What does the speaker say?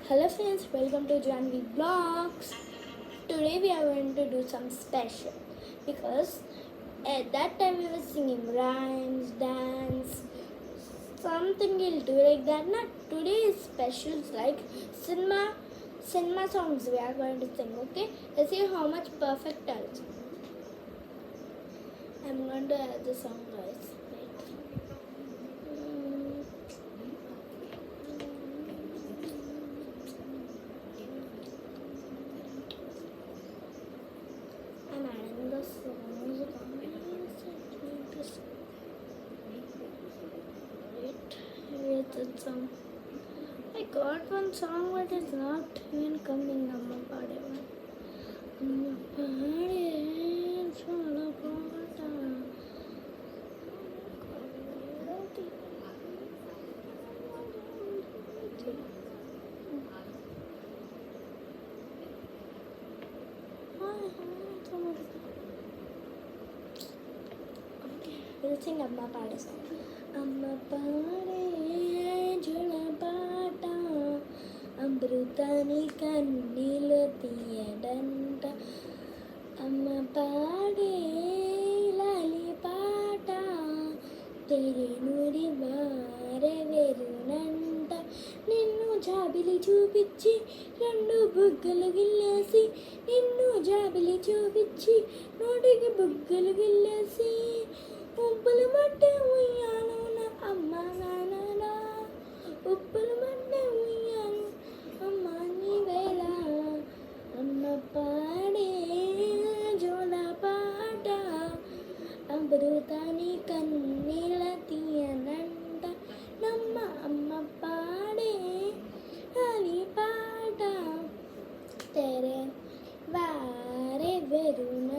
Hello friends, welcome to Janvi Vlogs. Today we are going to do some special because at that time we were singing rhymes, dance, something we'll do like that. Not today is specials like cinema songs we are going to sing. Okay, let's see how much perfect I'll sing. I'm going to add the song guys. I'm adding the songs. Wait, that song. I got one song, but it's not even coming. Amma Pade. Amma Pade, Chola Pata. We'll sing Amma Pade song. Amma Pade, Chola Pata. అమృతాని కన్నీళ్ళు తీయడంట అమ్మ పాడే లాలి పాట తెరి నూరి మారే వెరునంట నిన్ను జాబిలి చూపించి రెండు బుగ్గలు గిల్లేసి నిన్ను జాబిలి చూపించి నోటికి బుగ్గలు గిల్లేసి ఉప్పులు మట్టే ఉయ్యాను నా అమ్మ నాన్న ఉప్పులు మట్టే ఉయ్యాను అమ్మ నీ వేళ అమ్మ పాడే జోల పాట అమృతాని కన్నీళ్ళ తీయనంట నమ్మ అమ్మ పాడే అని పాట తెరే వారే వెరున